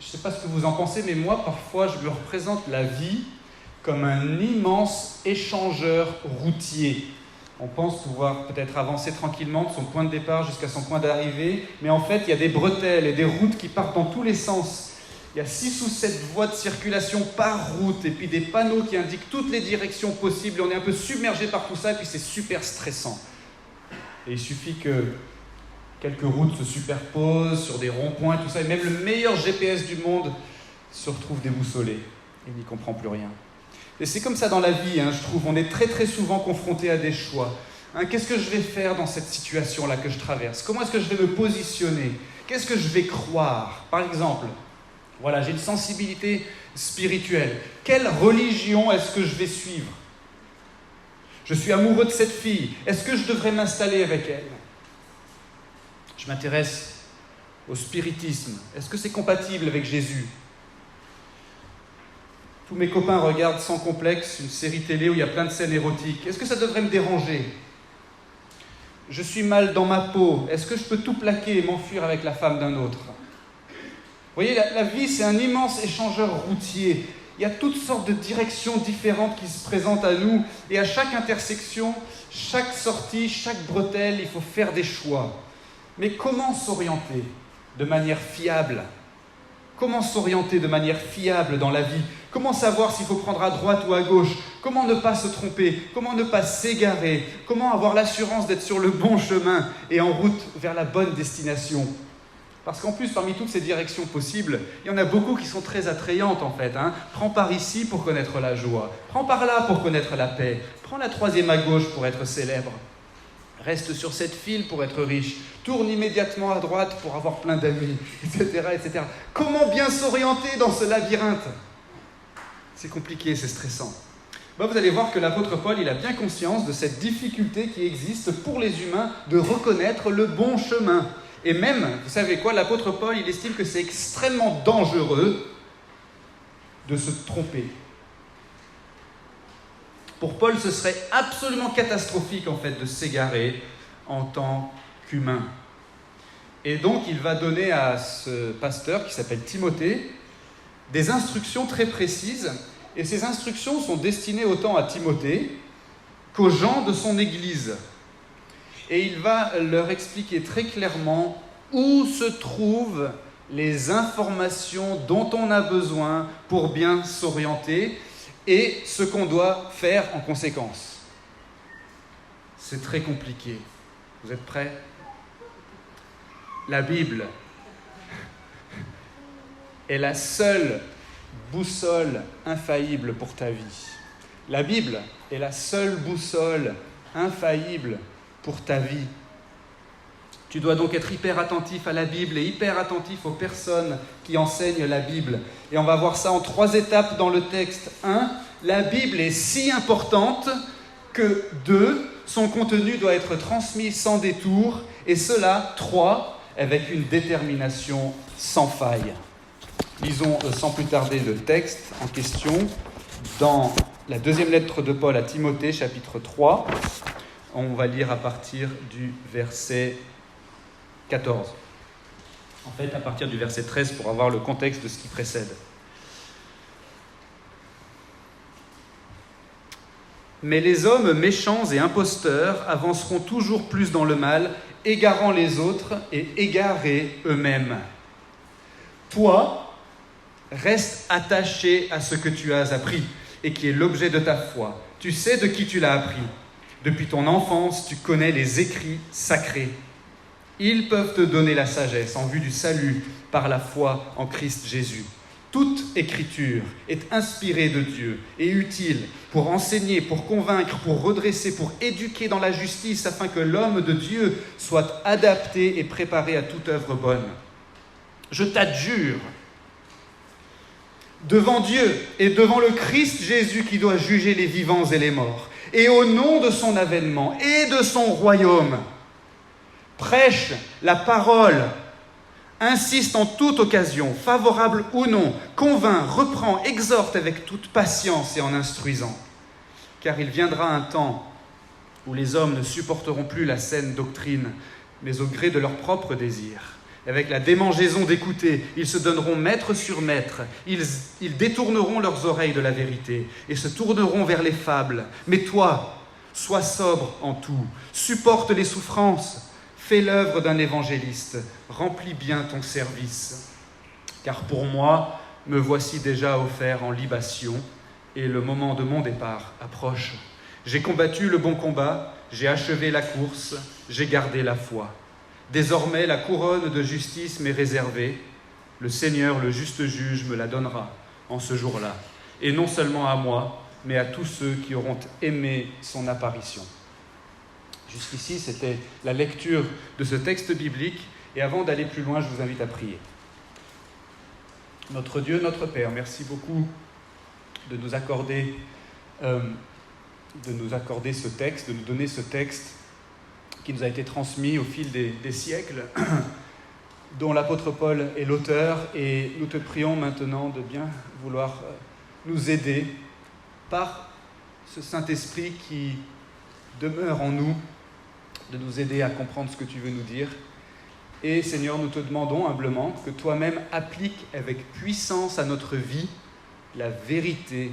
ne sais pas ce que vous en pensez, mais moi, parfois, je me représente la vie comme un immense échangeur routier. On pense pouvoir peut-être avancer tranquillement de son point de départ jusqu'à son point d'arrivée, mais en fait, il y a des bretelles et des routes qui partent dans tous les sens. Il y a 6 ou 7 voies de circulation par route, et puis des panneaux qui indiquent toutes les directions possibles. On est un peu submergé par tout ça, et puis c'est super stressant. Et il suffit que quelques routes se superposent sur des ronds-points, tout ça, et même le meilleur GPS du monde se retrouve déboussolé. Il n'y comprend plus rien. Et c'est comme ça dans la vie, je trouve. On est très très souvent confronté à des choix. Qu'est-ce que je vais faire dans cette situation-là que je traverse? Comment est-ce que je vais me positionner? Qu'est-ce que je vais croire? Par exemple, voilà, j'ai une sensibilité spirituelle. Quelle religion est-ce que je vais suivre? Je suis amoureux de cette fille. Est-ce que je devrais m'installer avec elle? Je m'intéresse au spiritisme. Est-ce que c'est compatible avec Jésus? Tous mes copains regardent sans complexe une série télé où il y a plein de scènes érotiques. Est-ce que ça devrait me déranger? Je suis mal dans ma peau. Est-ce que je peux tout plaquer et m'enfuir avec la femme d'un autre? Vous voyez, la vie, c'est un immense échangeur routier. Il y a toutes sortes de directions différentes qui se présentent à nous. Et à chaque intersection, chaque sortie, chaque bretelle, il faut faire des choix. Mais comment s'orienter de manière fiable? Comment s'orienter de manière fiable dans la vie? Comment savoir s'il faut prendre à droite ou à gauche? Comment ne pas se tromper? Comment ne pas s'égarer? Comment avoir l'assurance d'être sur le bon chemin et en route vers la bonne destination? Parce qu'en plus, parmi toutes ces directions possibles, il y en a beaucoup qui sont très attrayantes en fait. Prends par ici pour connaître la joie. Prends par là pour connaître la paix. Prends la 3e à gauche pour être célèbre. Reste sur cette file pour être riche. Tourne immédiatement à droite pour avoir plein d'amis, etc., etc. Comment bien s'orienter dans ce labyrinthe? C'est compliqué, c'est stressant. Vous allez voir que l'apôtre Paul, il a bien conscience de cette difficulté qui existe pour les humains de reconnaître le bon chemin. Et même, vous savez quoi, l'apôtre Paul, il estime que c'est extrêmement dangereux de se tromper. Pour Paul, ce serait absolument catastrophique en fait de s'égarer en tant qu'humain. Et donc, il va donner à ce pasteur qui s'appelle Timothée des instructions très précises. Et ces instructions sont destinées autant à Timothée qu'aux gens de son Église. Et il va leur expliquer très clairement où se trouvent les informations dont on a besoin pour bien s'orienter et ce qu'on doit faire en conséquence. C'est très compliqué. Vous êtes prêts? La Bible est la seule boussole infaillible pour ta vie. La Bible est la seule boussole infaillible pour ta vie. Tu dois donc être hyper attentif à la Bible et hyper attentif aux personnes qui enseignent la Bible. Et on va voir ça en 3 étapes dans le texte. 1. La Bible est si importante que 2. Son contenu doit être transmis sans détour. Et cela, 3. Avec une détermination sans faille. Lisons sans plus tarder le texte en question dans la 2e lettre de Paul à Timothée, chapitre 3. On va lire à partir du verset 14. En fait, à partir du verset 13 pour avoir le contexte de ce qui précède. Mais les hommes méchants et imposteurs avanceront toujours plus dans le mal, égarant les autres et égarés eux-mêmes. Toi, reste attaché à ce que tu as appris et qui est l'objet de ta foi. Tu sais de qui tu l'as appris. Depuis ton enfance, tu connais les écrits sacrés. Ils peuvent te donner la sagesse en vue du salut par la foi en Christ Jésus. Toute écriture est inspirée de Dieu et utile pour enseigner, pour convaincre, pour redresser, pour éduquer dans la justice, afin que l'homme de Dieu soit adapté et préparé à toute œuvre bonne. Je t'adjure, devant Dieu et devant le Christ Jésus qui doit juger les vivants et les morts, et au nom de son avènement et de son royaume, prêche la parole, insiste en toute occasion, favorable ou non, convainc, reprend, exhorte avec toute patience et en instruisant. Car il viendra un temps où les hommes ne supporteront plus la saine doctrine, mais au gré de leurs propres désirs, avec la démangeaison d'écouter. Ils se donneront maître sur maître. Ils détourneront leurs oreilles de la vérité et se tourneront vers les fables. Mais toi, sois sobre en tout, supporte les souffrances, fais l'œuvre d'un évangéliste, remplis bien ton service. Car pour moi, me voici déjà offert en libation et le moment de mon départ approche. J'ai combattu le bon combat, j'ai achevé la course, j'ai gardé la foi. Désormais, la couronne de justice m'est réservée. Le Seigneur, le juste juge, me la donnera en ce jour-là. Et non seulement à moi, mais à tous ceux qui auront aimé son apparition. Jusqu'ici, c'était la lecture de ce texte biblique. Et avant d'aller plus loin, je vous invite à prier. Notre Dieu, notre Père, merci beaucoup de nous accorder ce texte, de nous donner ce texte qui nous a été transmis au fil des siècles, dont l'apôtre Paul est l'auteur, et nous te prions maintenant de bien vouloir nous aider par ce Saint-Esprit qui demeure en nous, de nous aider à comprendre ce que tu veux nous dire. Et Seigneur, nous te demandons humblement que toi-même appliques avec puissance à notre vie la vérité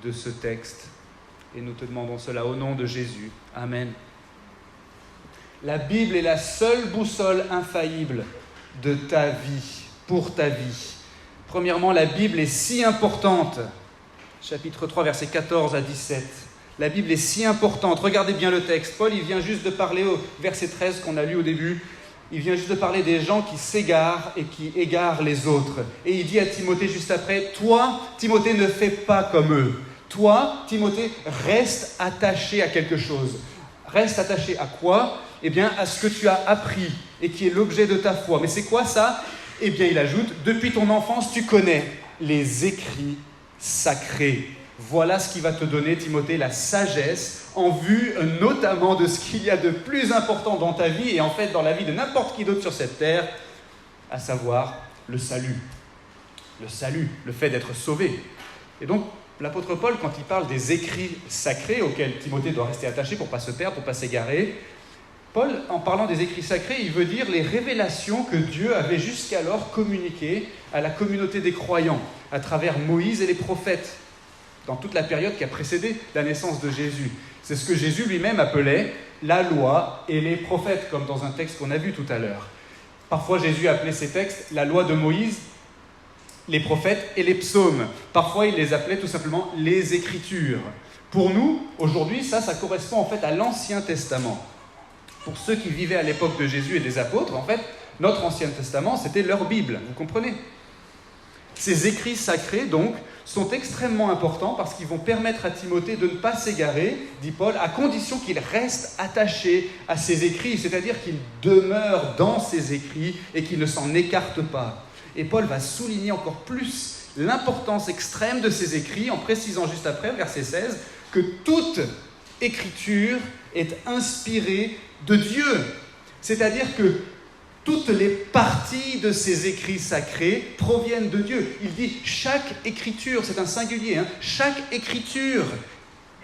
de ce texte. Et nous te demandons cela au nom de Jésus. Amen. La Bible est la seule boussole infaillible de ta vie, pour ta vie. Premièrement, la Bible est si importante. Chapitre 3, versets 14 à 17. La Bible est si importante. Regardez bien le texte. Paul, il vient juste de parler au verset 13 qu'on a lu au début. Il vient juste de parler des gens qui s'égarent et qui égarent les autres. Et il dit à Timothée juste après, « Toi, Timothée, ne fais pas comme eux. Toi, Timothée, reste attaché à quelque chose. » Reste attaché à quoi ? Eh bien, à ce que tu as appris et qui est l'objet de ta foi. Mais c'est quoi ça ? Eh bien, il ajoute, « Depuis ton enfance, tu connais les écrits sacrés. » Voilà ce qui va te donner, Timothée, la sagesse en vue notamment de ce qu'il y a de plus important dans ta vie et en fait dans la vie de n'importe qui d'autre sur cette terre, à savoir le salut. Le salut, le fait d'être sauvé. Et donc, l'apôtre Paul, quand il parle des écrits sacrés auxquels Timothée doit rester attaché pour ne pas se perdre, pour ne pas s'égarer, Paul, en parlant des écrits sacrés, il veut dire les révélations que Dieu avait jusqu'alors communiquées à la communauté des croyants, à travers Moïse et les prophètes, dans toute la période qui a précédé la naissance de Jésus. C'est ce que Jésus lui-même appelait la loi et les prophètes, comme dans un texte qu'on a vu tout à l'heure. Parfois, Jésus appelait ces textes la loi de Moïse, les prophètes et les psaumes. Parfois, il les appelait tout simplement les Écritures. Pour nous, aujourd'hui, ça correspond en fait à l'Ancien Testament. Pour ceux qui vivaient à l'époque de Jésus et des apôtres, en fait, notre Ancien Testament, c'était leur Bible, vous comprenez ? Ces écrits sacrés, donc, sont extrêmement importants parce qu'ils vont permettre à Timothée de ne pas s'égarer, dit Paul, à condition qu'il reste attaché à ses écrits, c'est-à-dire qu'il demeure dans ses écrits et qu'il ne s'en écarte pas. Et Paul va souligner encore plus l'importance extrême de ces écrits en précisant juste après, verset 16, que toute écriture est inspirée de Dieu. C'est-à-dire que toutes les parties de ces écrits sacrés proviennent de Dieu. Il dit chaque écriture, c'est un singulier, chaque écriture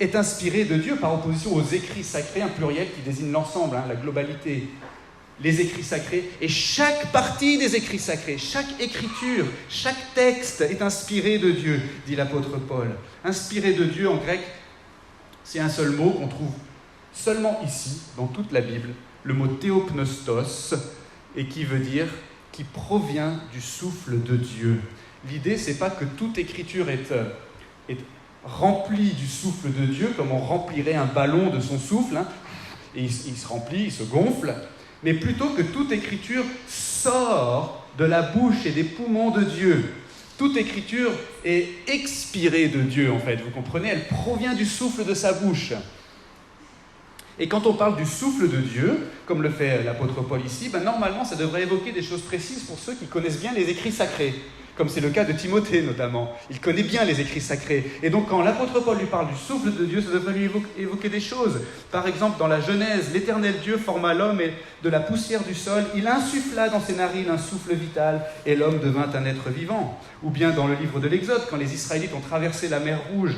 est inspirée de Dieu par opposition aux écrits sacrés, un pluriel qui désigne l'ensemble, la globalité. Les écrits sacrés, et chaque partie des écrits sacrés, chaque écriture, chaque texte est inspiré de Dieu, dit l'apôtre Paul. Inspiré de Dieu en grec, c'est un seul mot qu'on trouve seulement ici, dans toute la Bible, le mot théopneustos, et qui veut dire « qui provient du souffle de Dieu ». L'idée, c'est pas que toute écriture est remplie du souffle de Dieu, comme on remplirait un ballon de son souffle, et il se remplit, il se gonfle, mais plutôt que toute écriture sort de la bouche et des poumons de Dieu. Toute écriture est expirée de Dieu, en fait, vous comprenez ? Elle provient du souffle de sa bouche. Et quand on parle du souffle de Dieu, comme le fait l'apôtre Paul ici, normalement, ça devrait évoquer des choses précises pour ceux qui connaissent bien les écrits sacrés, comme c'est le cas de Timothée notamment. Il connaît bien les écrits sacrés. Et donc quand l'apôtre Paul lui parle du souffle de Dieu, ça devrait lui évoquer des choses. Par exemple, dans la Genèse, l'Éternel Dieu forma l'homme et de la poussière du sol, il insuffla dans ses narines un souffle vital et l'homme devint un être vivant. Ou bien dans le livre de l'Exode, quand les Israélites ont traversé la mer Rouge,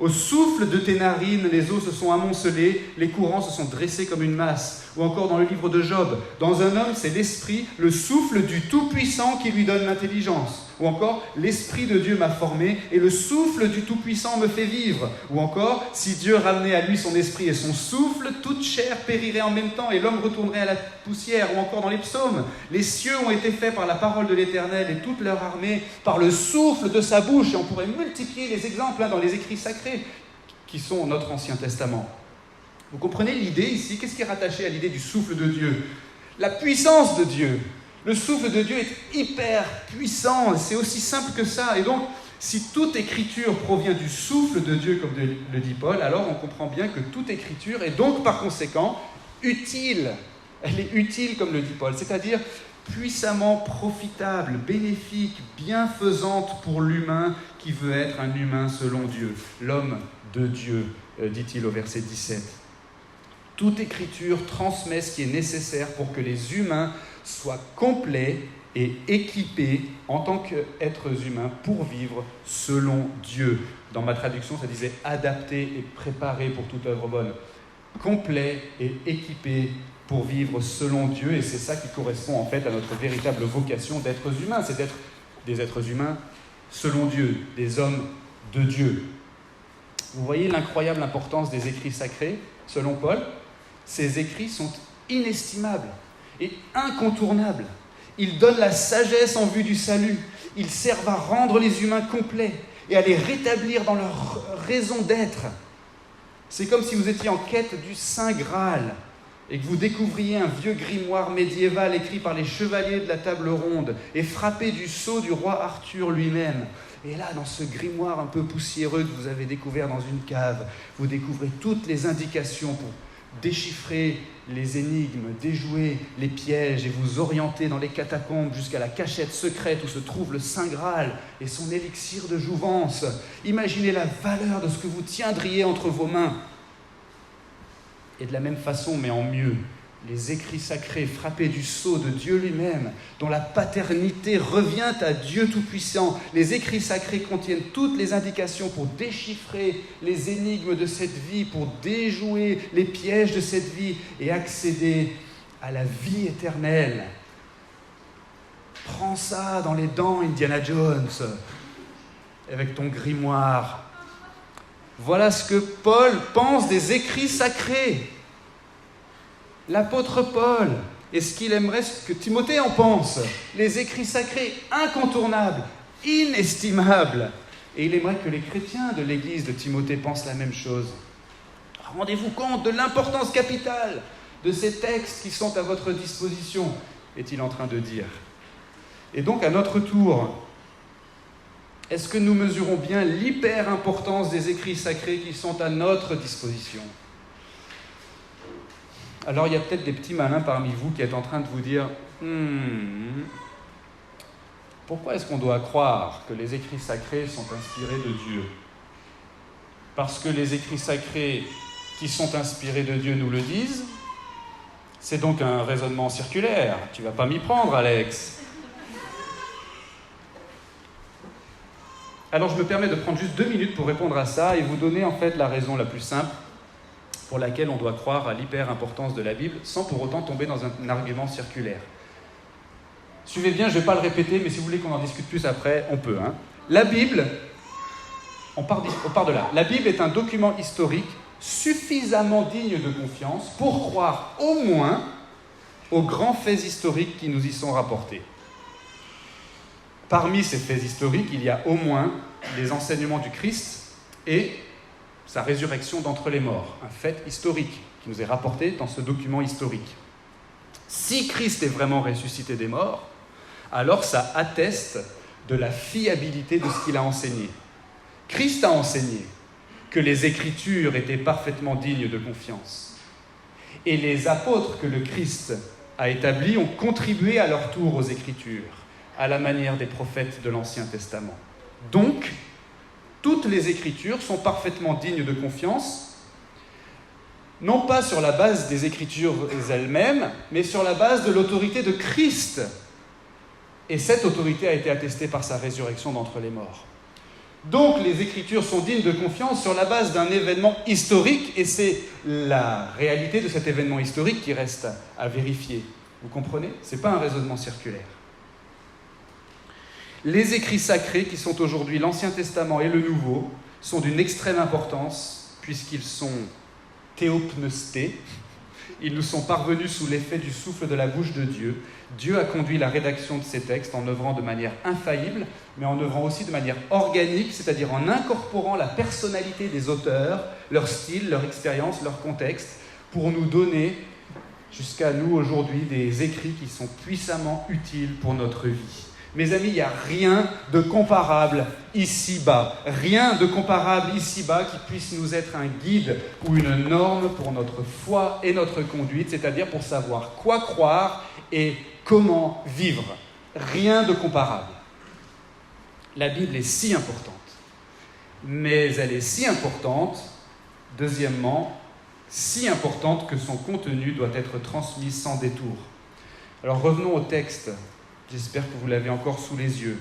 Au souffle de tes narines, les eaux se sont amoncelées, les courants se sont dressés comme une masse. Ou encore dans le livre de Job, dans un homme, c'est l'esprit, le souffle du Tout-Puissant qui lui donne l'intelligence. Ou encore, l'Esprit de Dieu m'a formé et le souffle du Tout-Puissant me fait vivre. Ou encore, si Dieu ramenait à lui son esprit et son souffle, toute chair périrait en même temps et l'homme retournerait à la poussière. Ou encore dans les psaumes, les cieux ont été faits par la parole de l'Éternel et toute leur armée par le souffle de sa bouche. Et on pourrait multiplier les exemples dans les écrits sacrés qui sont notre Ancien Testament. Vous comprenez l'idée ici? Qu'est-ce qui est rattaché à l'idée du souffle de Dieu? La puissance de Dieu. Le souffle de Dieu est hyper puissant, c'est aussi simple que ça. Et donc, si toute écriture provient du souffle de Dieu, comme le dit Paul, alors on comprend bien que toute écriture est donc par conséquent utile. Elle est utile, comme le dit Paul, c'est-à-dire puissamment profitable, bénéfique, bienfaisante pour l'humain qui veut être un humain selon Dieu, l'homme de Dieu, dit-il au verset 17. Toute écriture transmet ce qui est nécessaire pour que les humains soient complets et équipés en tant qu'êtres humains pour vivre selon Dieu. Dans ma traduction, ça disait « adaptés et préparés pour toute œuvre bonne ». Complets et équipés pour vivre selon Dieu, et c'est ça qui correspond en fait à notre véritable vocation d'êtres humains, c'est d'être des êtres humains selon Dieu, des hommes de Dieu. Vous voyez l'incroyable importance des écrits sacrés, selon Paul? Ces écrits sont inestimables et incontournables. Ils donnent la sagesse en vue du salut. Ils servent à rendre les humains complets et à les rétablir dans leur raison d'être. C'est comme si vous étiez en quête du Saint Graal et que vous découvriez un vieux grimoire médiéval écrit par les chevaliers de la table ronde et frappé du sceau du roi Arthur lui-même. Et là, dans ce grimoire un peu poussiéreux que vous avez découvert dans une cave, vous découvrez toutes les indications pour déchiffrer les énigmes, déjouer les pièges et vous orienter dans les catacombes jusqu'à la cachette secrète où se trouve le Saint Graal et son élixir de jouvence. Imaginez la valeur de ce que vous tiendriez entre vos mains. Et de la même façon, mais en mieux, les écrits sacrés frappés du sceau de Dieu lui-même, dont la paternité revient à Dieu Tout-Puissant. Les écrits sacrés contiennent toutes les indications pour déchiffrer les énigmes de cette vie, pour déjouer les pièges de cette vie et accéder à la vie éternelle. Prends ça dans les dents, Indiana Jones, avec ton grimoire. Voilà ce que Paul pense des écrits sacrés. L'apôtre Paul, et ce qu'il aimerait que Timothée en pense, les écrits sacrés incontournables, inestimables. Et il aimerait que les chrétiens de l'église de Timothée pensent la même chose. Rendez-vous compte de l'importance capitale de ces textes qui sont à votre disposition, est-il en train de dire. Et donc, à notre tour, est-ce que nous mesurons bien l'hyper-importance des écrits sacrés qui sont à notre disposition ? Alors, il y a peut-être des petits malins parmi vous qui êtes en train de vous dire « Pourquoi est-ce qu'on doit croire que les écrits sacrés sont inspirés de Dieu ? Parce que les écrits sacrés qui sont inspirés de Dieu nous le disent. C'est donc un raisonnement circulaire. Tu ne vas pas m'y prendre, Alex. » Alors, je me permets de prendre juste 2 minutes pour répondre à ça et vous donner en fait la raison la plus simple pour laquelle on doit croire à l'hyper-importance de la Bible sans pour autant tomber dans un argument circulaire. Suivez bien, je ne vais pas le répéter, mais si vous voulez qu'on en discute plus après, on peut. La Bible, on part de là. La Bible est un document historique suffisamment digne de confiance pour croire au moins aux grands faits historiques qui nous y sont rapportés. Parmi ces faits historiques, il y a au moins les enseignements du Christ et sa résurrection d'entre les morts, un fait historique qui nous est rapporté dans ce document historique. Si Christ est vraiment ressuscité des morts, alors ça atteste de la fiabilité de ce qu'il a enseigné. Christ a enseigné que les Écritures étaient parfaitement dignes de confiance. Et les apôtres que le Christ a établis ont contribué à leur tour aux Écritures, à la manière des prophètes de l'Ancien Testament. Donc, toutes les Écritures sont parfaitement dignes de confiance, non pas sur la base des Écritures elles-mêmes, mais sur la base de l'autorité de Christ. Et cette autorité a été attestée par sa résurrection d'entre les morts. Donc les Écritures sont dignes de confiance sur la base d'un événement historique, et c'est la réalité de cet événement historique qui reste à vérifier. Vous comprenez ? Ce n'est pas un raisonnement circulaire. Les écrits sacrés, qui sont aujourd'hui l'Ancien Testament et le Nouveau, sont d'une extrême importance, puisqu'ils sont théopneustés. Ils nous sont parvenus sous l'effet du souffle de la bouche de Dieu. Dieu a conduit la rédaction de ces textes en œuvrant de manière infaillible, mais en œuvrant aussi de manière organique, c'est-à-dire en incorporant la personnalité des auteurs, leur style, leur expérience, leur contexte, pour nous donner, jusqu'à nous aujourd'hui, des écrits qui sont puissamment utiles pour notre vie. Mes amis, il n'y a rien de comparable ici-bas. Rien de comparable ici-bas qui puisse nous être un guide ou une norme pour notre foi et notre conduite, c'est-à-dire pour savoir quoi croire et comment vivre. Rien de comparable. La Bible est si importante. Mais elle est si importante, deuxièmement, si importante que son contenu doit être transmis sans détour. Alors revenons au texte. J'espère que vous l'avez encore sous les yeux.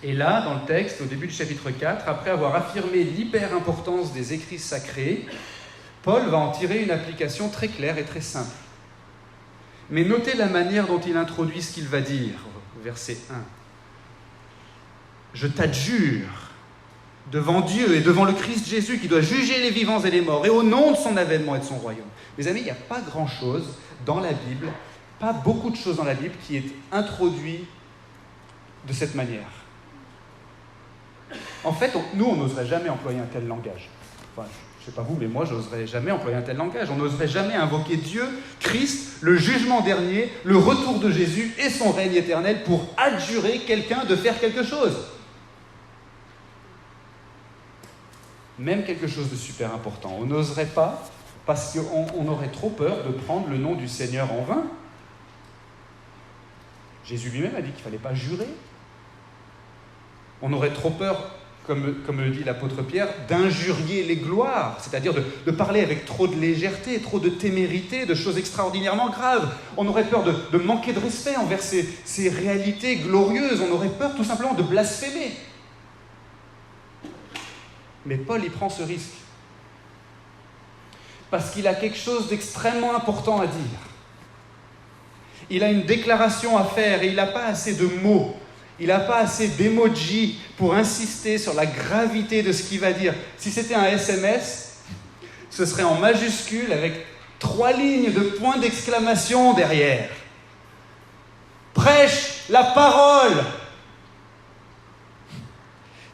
Et là, dans le texte, au début du chapitre 4, après avoir affirmé l'hyper-importance des écrits sacrés, Paul va en tirer une application très claire et très simple. Mais notez la manière dont il introduit ce qu'il va dire, verset 1. « Je t'adjure devant Dieu et devant le Christ Jésus qui doit juger les vivants et les morts, et au nom de son avènement et de son royaume. » Mes amis, il n'y a pas grand-chose dans la Bible, pas beaucoup de choses dans la Bible qui est introduit de cette manière. En fait, nous, on n'oserait jamais employer un tel langage. Enfin, je ne sais pas vous, mais moi, je n'oserais jamais employer un tel langage. On n'oserait jamais invoquer Dieu, Christ, le jugement dernier, le retour de Jésus et son règne éternel pour adjurer quelqu'un de faire quelque chose. Même quelque chose de super important. On n'oserait pas parce qu'on aurait trop peur de prendre le nom du Seigneur en vain. Jésus lui-même a dit qu'il ne fallait pas jurer. On aurait trop peur, comme le dit l'apôtre Pierre, d'injurier les gloires, c'est-à-dire de parler avec trop de légèreté, trop de témérité, de choses extraordinairement graves. On aurait peur de manquer de respect envers ces réalités glorieuses. On aurait peur tout simplement de blasphémer. Mais Paul y prend ce risque. Parce qu'il a quelque chose d'extrêmement important à dire. Il a une déclaration à faire et il n'a pas assez de mots. Il n'a pas assez d'emojis pour insister sur la gravité de ce qu'il va dire. Si c'était un SMS, ce serait en majuscule avec 3 lignes de points d'exclamation derrière. Prêche la parole.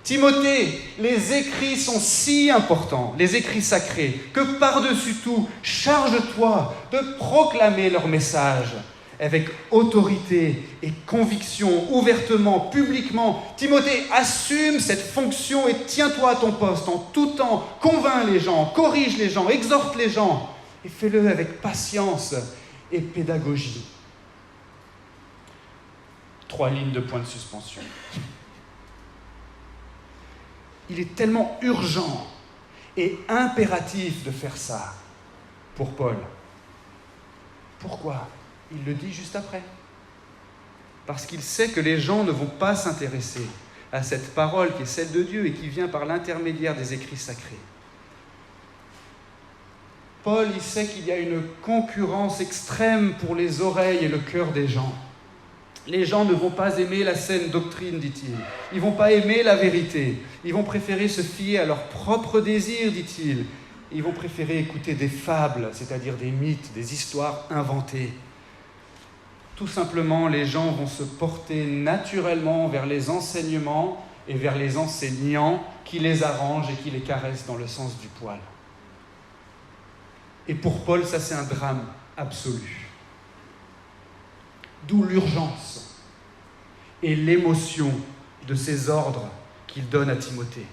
Timothée, les écrits sont si importants, les écrits sacrés, que par-dessus tout, charge-toi de proclamer leur message avec autorité et conviction, ouvertement, publiquement. Timothée, assume cette fonction et tiens-toi à ton poste en tout temps. Convainc les gens, corrige les gens, exhorte les gens et fais-le avec patience et pédagogie. 3 lignes de point de suspension. Il est tellement urgent et impératif de faire ça pour Paul. Pourquoi ? Il le dit juste après. Parce qu'il sait que les gens ne vont pas s'intéresser à cette parole qui est celle de Dieu et qui vient par l'intermédiaire des écrits sacrés. Paul, il sait qu'il y a une concurrence extrême pour les oreilles et le cœur des gens. Les gens ne vont pas aimer la saine doctrine, dit-il. Ils ne vont pas aimer la vérité. Ils vont préférer se fier à leurs propres désirs, dit-il. Ils vont préférer écouter des fables, c'est-à-dire des mythes, des histoires inventées. Tout simplement, les gens vont se porter naturellement vers les enseignements et vers les enseignants qui les arrangent et qui les caressent dans le sens du poil. Et pour Paul, ça c'est un drame absolu. D'où l'urgence et l'émotion de ces ordres qu'il donne à Timothée.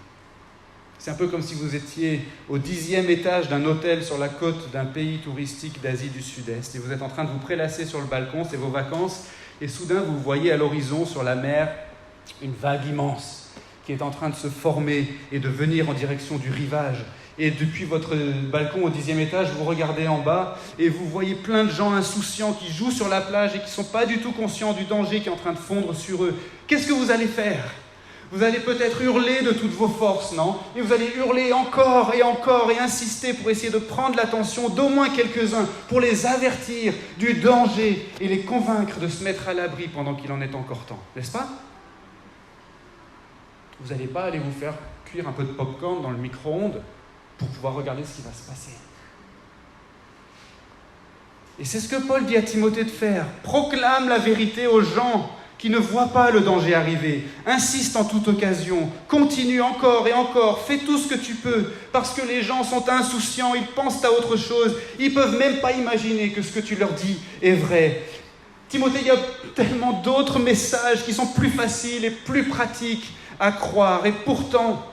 C'est un peu comme si vous étiez au 10e étage d'un hôtel sur la côte d'un pays touristique d'Asie du Sud-Est et vous êtes en train de vous prélasser sur le balcon, c'est vos vacances, et soudain vous voyez à l'horizon, sur la mer, une vague immense qui est en train de se former et de venir en direction du rivage. Et depuis votre balcon au 10e étage, vous regardez en bas et vous voyez plein de gens insouciants qui jouent sur la plage et qui ne sont pas du tout conscients du danger qui est en train de fondre sur eux. Qu'est-ce que vous allez faire ? Vous allez peut-être hurler de toutes vos forces, non? Et vous allez hurler encore et encore et insister pour essayer de prendre l'attention d'au moins quelques-uns, pour les avertir du danger et les convaincre de se mettre à l'abri pendant qu'il en est encore temps, n'est-ce pas? Vous n'allez pas aller vous faire cuire un peu de popcorn dans le micro-ondes pour pouvoir regarder ce qui va se passer. Et c'est ce que Paul dit à Timothée de faire. Proclame la vérité aux gens qui ne voient pas le danger arriver. Insiste en toute occasion. Continue encore et encore. Fais tout ce que tu peux. Parce que les gens sont insouciants. Ils pensent à autre chose. Ils ne peuvent même pas imaginer que ce que tu leur dis est vrai. Timothée, il y a tellement d'autres messages qui sont plus faciles et plus pratiques à croire. Et pourtant,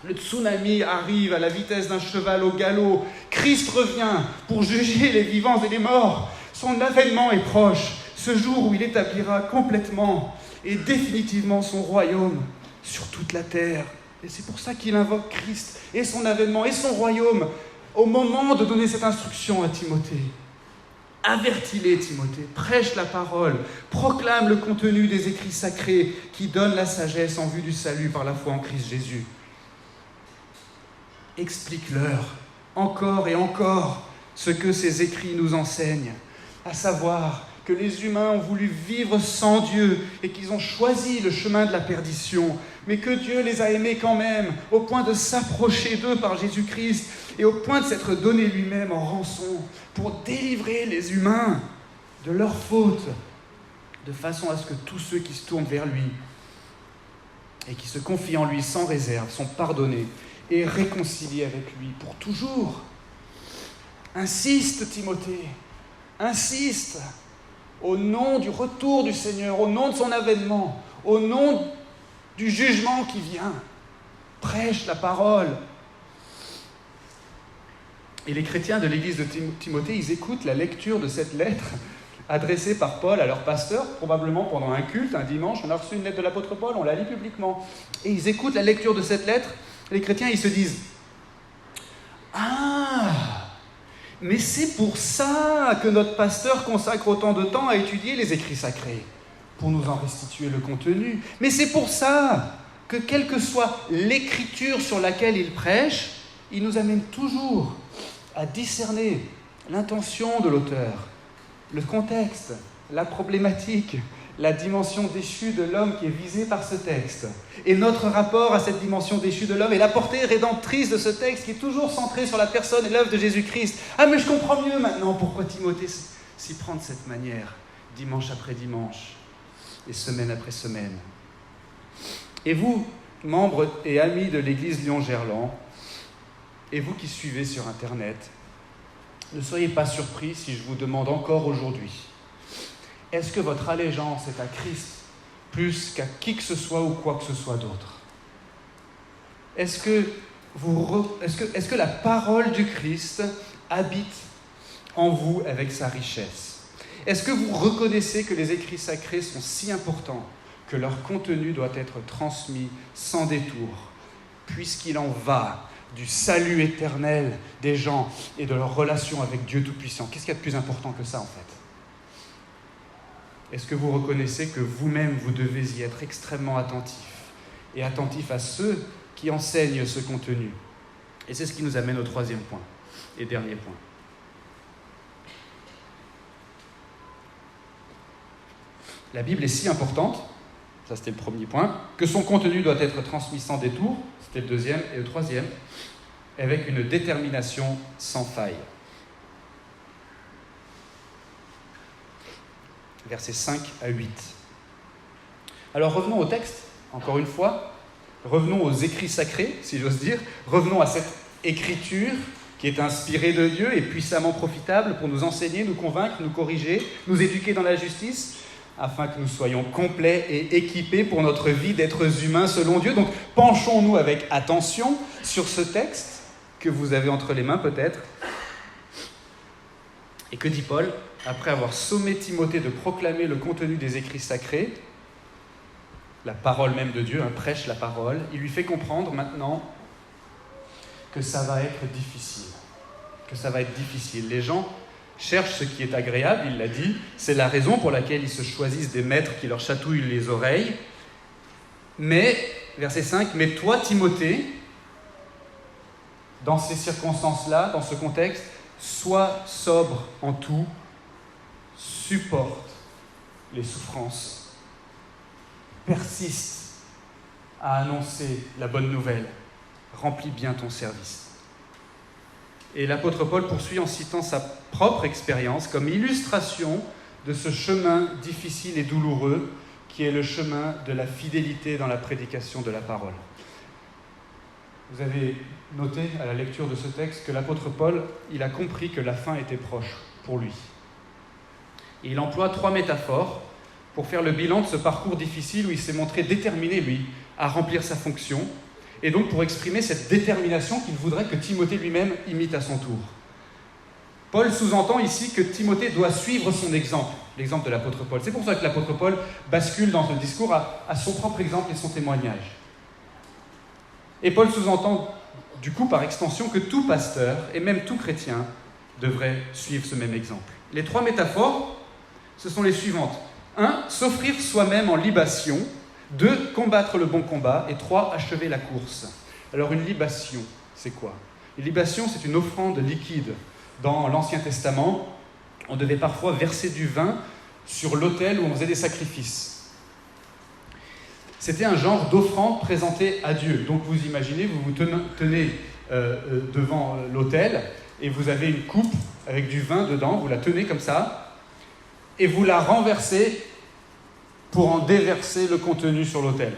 le tsunami arrive à la vitesse d'un cheval au galop. Christ revient pour juger les vivants et les morts. Son avènement est proche. Ce jour où il établira complètement et définitivement son royaume sur toute la terre. Et c'est pour ça qu'il invoque Christ et son avènement et son royaume au moment de donner cette instruction à Timothée. Avertis-les, Timothée, prêche la parole, proclame le contenu des écrits sacrés qui donnent la sagesse en vue du salut par la foi en Christ Jésus. Explique-leur encore et encore ce que ces écrits nous enseignent, à savoir que les humains ont voulu vivre sans Dieu et qu'ils ont choisi le chemin de la perdition, mais que Dieu les a aimés quand même, au point de s'approcher d'eux par Jésus-Christ et au point de s'être donné lui-même en rançon pour délivrer les humains de leurs fautes, de façon à ce que tous ceux qui se tournent vers lui et qui se confient en lui sans réserve sont pardonnés et réconciliés avec lui pour toujours. Insiste, Timothée, insiste. Au nom du retour du Seigneur, au nom de son avènement, au nom du jugement qui vient, prêche la parole. Et les chrétiens de l'église de Timothée, ils écoutent la lecture de cette lettre adressée par Paul à leur pasteur, probablement pendant un culte, un dimanche. On a reçu une lettre de l'apôtre Paul, on la lit publiquement. Et ils écoutent la lecture de cette lettre. Les chrétiens, ils se disent « Ah !» Mais c'est pour ça que notre pasteur consacre autant de temps à étudier les écrits sacrés, pour nous en restituer le contenu. Mais c'est pour ça que, quelle que soit l'écriture sur laquelle il prêche, il nous amène toujours à discerner l'intention de l'auteur, le contexte, la problématique, la dimension déchue de l'homme qui est visée par ce texte. Et notre rapport à cette dimension déchue de l'homme et la portée rédemptrice de ce texte qui est toujours centré sur la personne et l'œuvre de Jésus-Christ. Ah, mais je comprends mieux maintenant pourquoi Timothée s'y prend de cette manière, dimanche après dimanche et semaine après semaine. Et vous, membres et amis de l'église Lyon-Gerland, et vous qui suivez sur Internet, ne soyez pas surpris si je vous demande encore aujourd'hui: est-ce que votre allégeance est à Christ plus qu'à qui que ce soit ou quoi que ce soit d'autre? Est-ce que la parole du Christ habite en vous avec sa richesse? Est-ce que vous reconnaissez que les écrits sacrés sont si importants que leur contenu doit être transmis sans détour, puisqu'il en va du salut éternel des gens et de leur relation avec Dieu Tout-Puissant? Qu'est-ce qu'il y a de plus important que ça, en fait? Est-ce que vous reconnaissez que vous-même, vous devez y être extrêmement attentif, et attentif à ceux qui enseignent ce contenu? Et c'est ce qui nous amène au troisième point et dernier point. La Bible est si importante, ça c'était le premier point, que son contenu doit être transmis sans détour, c'était le deuxième, et le troisième, avec une détermination sans faille. Versets 5 à 8. Alors revenons au texte, encore une fois. Revenons aux écrits sacrés, si j'ose dire. Revenons à cette écriture qui est inspirée de Dieu et puissamment profitable pour nous enseigner, nous convaincre, nous corriger, nous éduquer dans la justice, afin que nous soyons complets et équipés pour notre vie d'êtres humains selon Dieu. Donc penchons-nous avec attention sur ce texte que vous avez entre les mains peut-être. Et que dit Paul ? Après avoir sommé Timothée de proclamer le contenu des écrits sacrés, la parole même de Dieu, prêche la parole, il lui fait comprendre maintenant que ça va être difficile. Les gens cherchent ce qui est agréable, il l'a dit, c'est la raison pour laquelle ils se choisissent des maîtres qui leur chatouillent les oreilles, mais verset 5, « Mais toi, Timothée, dans ces circonstances-là, dans ce contexte, sois sobre en tout, supporte les souffrances, persiste à annoncer la bonne nouvelle, remplis bien ton service. » Et l'apôtre Paul poursuit en citant sa propre expérience comme illustration de ce chemin difficile et douloureux qui est le chemin de la fidélité dans la prédication de la parole. Vous avez noté à la lecture de ce texte que l'apôtre Paul, il a compris que la fin était proche pour lui. Et il emploie 3 métaphores pour faire le bilan de ce parcours difficile où il s'est montré déterminé, lui, à remplir sa fonction, et donc pour exprimer cette détermination qu'il voudrait que Timothée lui-même imite à son tour. Paul sous-entend ici que Timothée doit suivre son exemple, l'exemple de l'apôtre Paul. C'est pour ça que l'apôtre Paul bascule dans ce discours à son propre exemple et son témoignage. Et Paul sous-entend, du coup, par extension, que tout pasteur, et même tout chrétien, devrait suivre ce même exemple. Les 3 métaphores, ce sont les suivantes. 1. S'offrir soi-même en libation. 2. Combattre le bon combat. Et 3. Achever la course. Alors une libation, c'est quoi ? Une libation, c'est une offrande liquide. Dans l'Ancien Testament, on devait parfois verser du vin sur l'autel où on faisait des sacrifices. C'était un genre d'offrande présentée à Dieu. Donc vous imaginez, vous vous tenez devant l'autel et vous avez une coupe avec du vin dedans, vous la tenez comme ça et vous la renversez pour en déverser le contenu sur l'autel.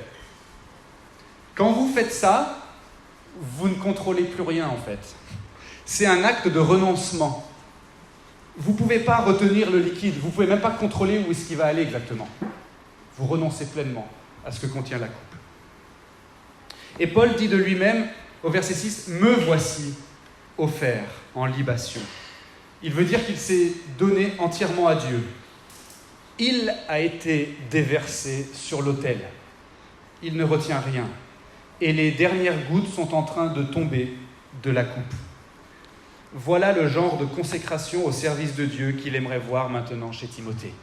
Quand vous faites ça, vous ne contrôlez plus rien en fait. C'est un acte de renoncement. Vous ne pouvez pas retenir le liquide, vous ne pouvez même pas contrôler où est-ce qu'il va aller exactement. Vous renoncez pleinement à ce que contient la coupe. Et Paul dit de lui-même, au verset 6, « Me voici offert en libation ». Il veut dire qu'il s'est donné entièrement à Dieu. Il a été déversé sur l'autel. Il ne retient rien. Et les dernières gouttes sont en train de tomber de la coupe. Voilà le genre de consécration au service de Dieu qu'il aimerait voir maintenant chez Timothée.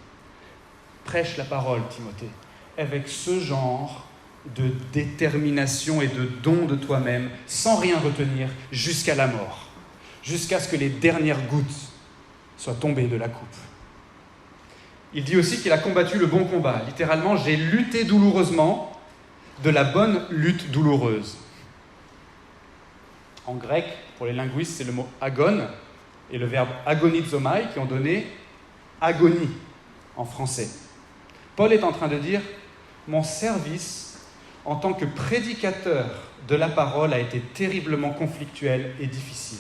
Prêche la parole, Timothée, avec ce genre de détermination et de don de toi-même, sans rien retenir, jusqu'à la mort, jusqu'à ce que les dernières gouttes soient tombées de la coupe. Il dit aussi qu'il a combattu le bon combat. Littéralement, j'ai lutté douloureusement de la bonne lutte douloureuse. En grec, pour les linguistes, c'est le mot agon et le verbe agonizomai qui ont donné agonie en français. Paul est en train de dire « Mon service en tant que prédicateur de la parole a été terriblement conflictuel et difficile.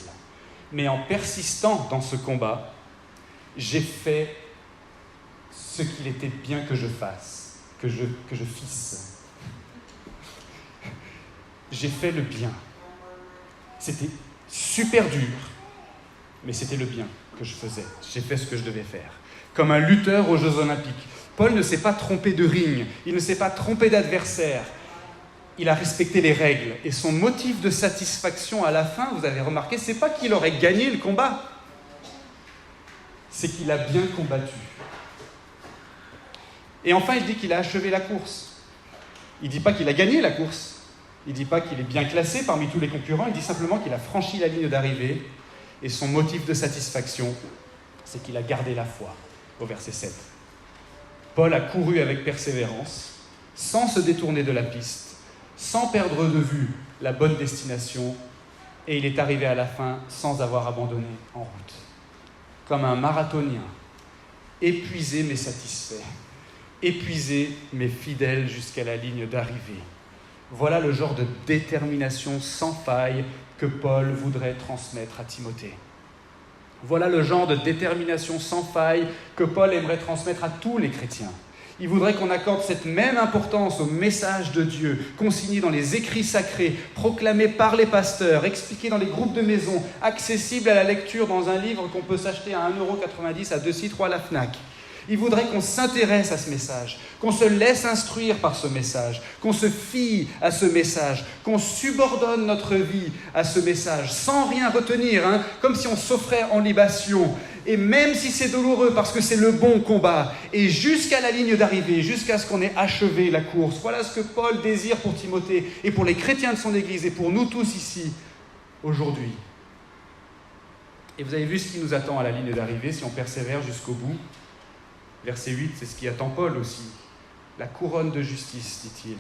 Mais en persistant dans ce combat, j'ai fait ce qu'il était bien que je fasse, que je fisse. J'ai fait le bien. C'était super dur, mais c'était le bien que je faisais. J'ai fait ce que je devais faire. Comme un lutteur aux Jeux Olympiques. Paul ne s'est pas trompé de ring, il ne s'est pas trompé d'adversaire. Il a respecté les règles. Et son motif de satisfaction à la fin, vous avez remarqué, c'est pas qu'il aurait gagné le combat, c'est qu'il a bien combattu. Et enfin, il dit qu'il a achevé la course. Il ne dit pas qu'il a gagné la course. Il ne dit pas qu'il est bien classé parmi tous les concurrents. Il dit simplement qu'il a franchi la ligne d'arrivée. Et son motif de satisfaction, c'est qu'il a gardé la foi, au verset 7. Paul a couru avec persévérance, sans se détourner de la piste, sans perdre de vue la bonne destination, et il est arrivé à la fin sans avoir abandonné en route. Comme un marathonien, épuisé mais satisfait, épuisé mais fidèle jusqu'à la ligne d'arrivée. Voilà le genre de détermination sans faille que Paul voudrait transmettre à Timothée. Voilà le genre de détermination sans faille que Paul aimerait transmettre à tous les chrétiens. Il voudrait qu'on accorde cette même importance au message de Dieu, consigné dans les écrits sacrés, proclamé par les pasteurs, expliqué dans les groupes de maison, accessible à la lecture dans un livre qu'on peut s'acheter à 1,90 € à 2,3 € à la Fnac. Il voudrait qu'on s'intéresse à ce message, qu'on se laisse instruire par ce message, qu'on se fie à ce message, qu'on subordonne notre vie à ce message, sans rien retenir, comme si on s'offrait en libation. Et même si c'est douloureux, parce que c'est le bon combat, et jusqu'à la ligne d'arrivée, jusqu'à ce qu'on ait achevé la course. Voilà ce que Paul désire pour Timothée, et pour les chrétiens de son Église, et pour nous tous ici, aujourd'hui. Et vous avez vu ce qui nous attend à la ligne d'arrivée, si on persévère jusqu'au bout. Verset 8, c'est ce qui attend Paul aussi. La couronne de justice, dit-il.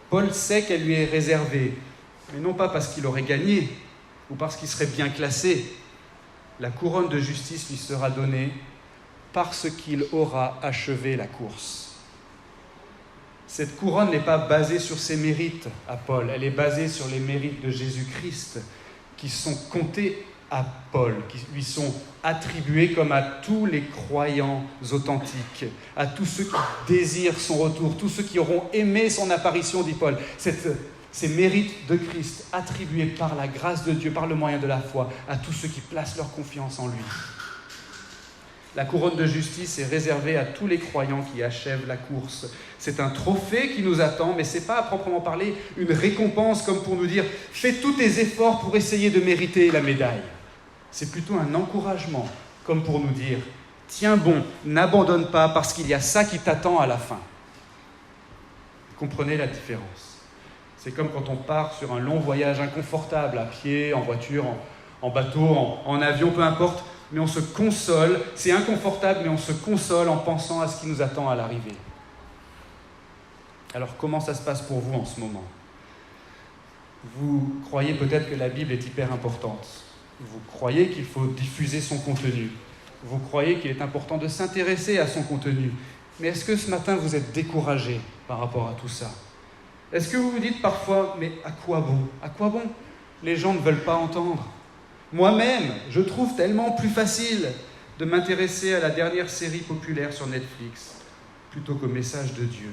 Paul sait qu'elle lui est réservée, mais non pas parce qu'il aurait gagné, ou parce qu'il serait bien classé. La couronne de justice lui sera donnée parce qu'il aura achevé la course. Cette couronne n'est pas basée sur ses mérites à Paul, elle est basée sur les mérites de Jésus-Christ qui sont comptés à Paul, qui lui sont attribués comme à tous les croyants authentiques, à tous ceux qui désirent son retour, tous ceux qui auront aimé son apparition, dit Paul. Ces mérites de Christ attribués par la grâce de Dieu, par le moyen de la foi, à tous ceux qui placent leur confiance en lui. La couronne de justice est réservée à tous les croyants qui achèvent la course. C'est un trophée qui nous attend, mais ce n'est pas à proprement parler une récompense comme pour nous dire « fais tous tes efforts pour essayer de mériter la médaille ». C'est plutôt un encouragement, comme pour nous dire « tiens bon, n'abandonne pas parce qu'il y a ça qui t'attend à la fin ». Comprenez la différence. C'est comme quand on part sur un long voyage inconfortable, à pied, en voiture, en bateau, en avion, peu importe, mais on se console, c'est inconfortable, mais on se console en pensant à ce qui nous attend à l'arrivée. Alors comment ça se passe pour vous en ce moment ? Vous croyez peut-être que la Bible est hyper importante. Vous croyez qu'il faut diffuser son contenu. Vous croyez qu'il est important de s'intéresser à son contenu. Mais est-ce que ce matin vous êtes découragé par rapport à tout ça ? Est-ce que vous vous dites parfois, mais à quoi bon ? À quoi bon ? Les gens ne veulent pas entendre. Moi-même, je trouve tellement plus facile de m'intéresser à la dernière série populaire sur Netflix plutôt qu'au message de Dieu.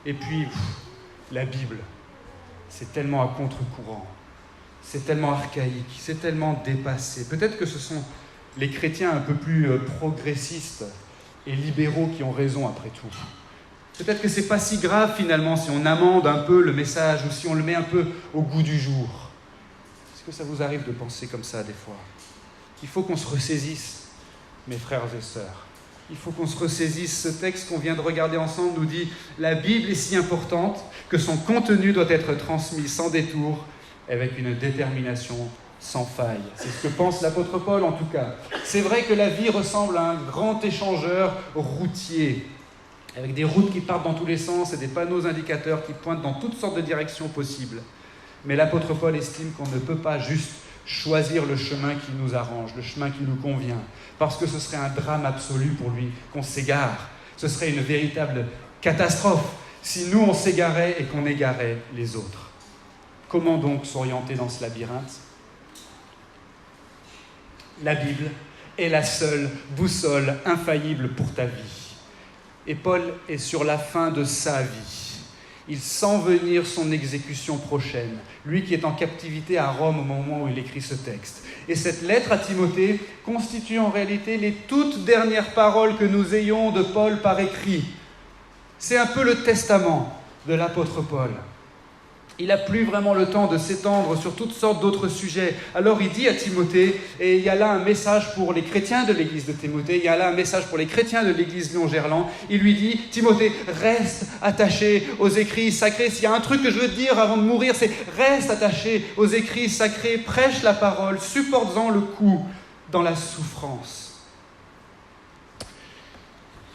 Et puis, la Bible, c'est tellement à contre-courant, c'est tellement archaïque, c'est tellement dépassé. Peut-être que ce sont les chrétiens un peu plus progressistes et libéraux qui ont raison après tout. Peut-être que c'est pas si grave finalement si on amende un peu le message ou si on le met un peu au goût du jour. Est-ce que ça vous arrive de penser comme ça des fois ? Il faut qu'on se ressaisisse, mes frères et sœurs. Il faut qu'on se ressaisisse. Ce texte qu'on vient de regarder ensemble nous dit « La Bible est si importante que son contenu doit être transmis sans détour, avec une détermination sans faille. » C'est ce que pense l'apôtre Paul en tout cas. C'est vrai que la vie ressemble à un grand échangeur routier, avec des routes qui partent dans tous les sens et des panneaux indicateurs qui pointent dans toutes sortes de directions possibles. Mais l'apôtre Paul estime qu'on ne peut pas juste choisir le chemin qui nous arrange, le chemin qui nous convient, parce que ce serait un drame absolu pour lui qu'on s'égare. Ce serait une véritable catastrophe si nous on s'égarait et qu'on égarait les autres. Comment donc s'orienter dans ce labyrinthe ? La Bible est la seule boussole infaillible pour ta vie. Et Paul est sur la fin de sa vie. Il sent venir son exécution prochaine, lui qui est en captivité à Rome au moment où il écrit ce texte. Et cette lettre à Timothée constitue en réalité les toutes dernières paroles que nous ayons de Paul par écrit. C'est un peu le testament de l'apôtre Paul. Il n'a plus vraiment le temps de s'étendre sur toutes sortes d'autres sujets. Alors il dit à Timothée, et il y a là un message pour les chrétiens de l'église de Timothée, il y a là un message pour les chrétiens de l'église Lyon-Gerland. Il lui dit, Timothée, reste attaché aux écrits sacrés. S'il y a un truc que je veux te dire avant de mourir, c'est reste attaché aux écrits sacrés, prêche la parole, supporte-en le coup dans la souffrance.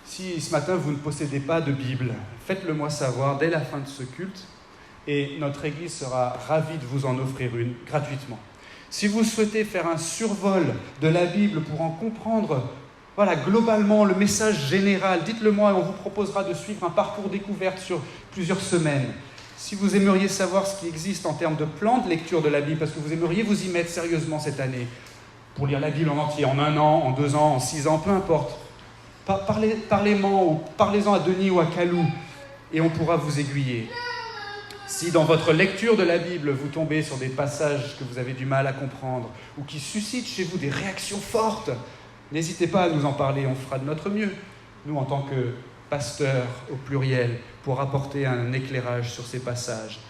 Si ce matin vous ne possédez pas de Bible, faites-le moi savoir dès la fin de ce culte. Et notre Église sera ravie de vous en offrir une gratuitement. Si vous souhaitez faire un survol de la Bible pour en comprendre globalement le message général, dites-le moi et on vous proposera de suivre un parcours découverte sur plusieurs semaines. Si vous aimeriez savoir ce qui existe en termes de plan de lecture de la Bible, parce que vous aimeriez vous y mettre sérieusement cette année, pour lire la Bible en entier, en 1 an, en 2 ans, en 6 ans, peu importe, parlez-en ou parlez-en à Denis ou à Kalou et on pourra vous aiguiller. Si dans votre lecture de la Bible, vous tombez sur des passages que vous avez du mal à comprendre ou qui suscitent chez vous des réactions fortes, n'hésitez pas à nous en parler, on fera de notre mieux nous en tant que pasteurs au pluriel, pour apporter un éclairage sur ces passages.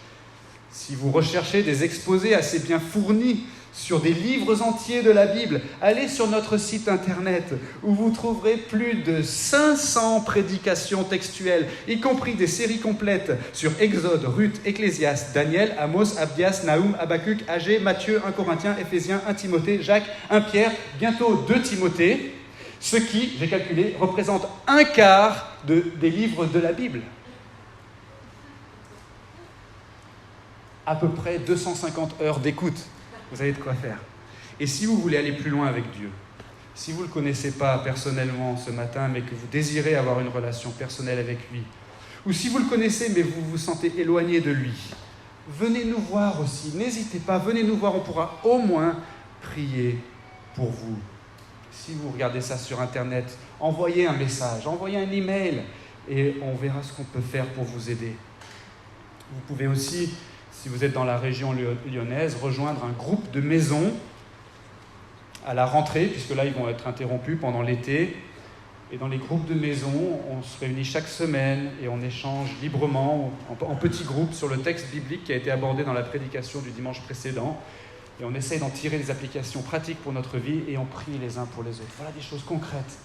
Si vous recherchez des exposés assez bien fournis sur des livres entiers de la Bible, allez sur notre site internet où vous trouverez plus de 500 prédications textuelles, y compris des séries complètes sur Exode, Ruth, Ecclésiaste, Daniel, Amos, Abdias, Naoum, Habacuc, Agé, Matthieu, 1 Corinthiens, Éphésiens, 1 Timothée, Jacques, 1 Pierre, bientôt 2 Timothée, ce qui, j'ai calculé, représente un quart des livres de la Bible. À peu près 250 heures d'écoute. Vous avez de quoi faire. Et si vous voulez aller plus loin avec Dieu, si vous ne le connaissez pas personnellement ce matin, mais que vous désirez avoir une relation personnelle avec lui, ou si vous le connaissez, mais vous vous sentez éloigné de lui, venez nous voir aussi. N'hésitez pas, venez nous voir, on pourra au moins prier pour vous. Si vous regardez ça sur Internet, envoyez un message, envoyez un email, et on verra ce qu'on peut faire pour vous aider. Vous pouvez aussi, si vous êtes dans la région lyonnaise, rejoindre un groupe de maisons à la rentrée, puisque là, ils vont être interrompus pendant l'été. Et dans les groupes de maisons, on se réunit chaque semaine et on échange librement, en petits groupes, sur le texte biblique qui a été abordé dans la prédication du dimanche précédent. Et on essaye d'en tirer des applications pratiques pour notre vie et on prie les uns pour les autres. Voilà des choses concrètes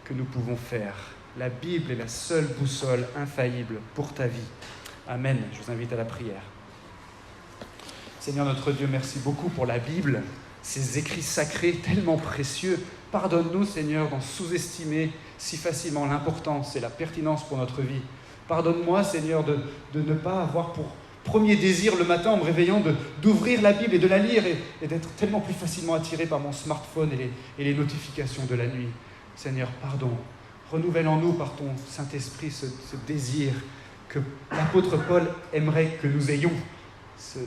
que nous pouvons faire. La Bible est la seule boussole infaillible pour ta vie. Amen. Je vous invite à la prière. Seigneur notre Dieu, merci beaucoup pour la Bible, ces écrits sacrés tellement précieux. Pardonne-nous, Seigneur, d'en sous-estimer si facilement l'importance et la pertinence pour notre vie. Pardonne-moi, Seigneur, de ne pas avoir pour premier désir le matin en me réveillant d'ouvrir la Bible et de la lire et d'être tellement plus facilement attiré par mon smartphone et les notifications de la nuit. Seigneur, pardon. Renouvelle en nous par ton Saint-Esprit ce désir que l'apôtre Paul aimerait que nous ayons. Ce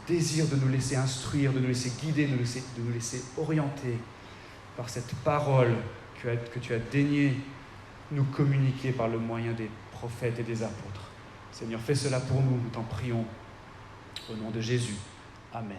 désir de nous laisser instruire, de nous laisser guider, de nous laisser orienter par cette parole que tu as daigné nous communiquer par le moyen des prophètes et des apôtres. Seigneur, fais cela pour nous, nous t'en prions. Au nom de Jésus. Amen.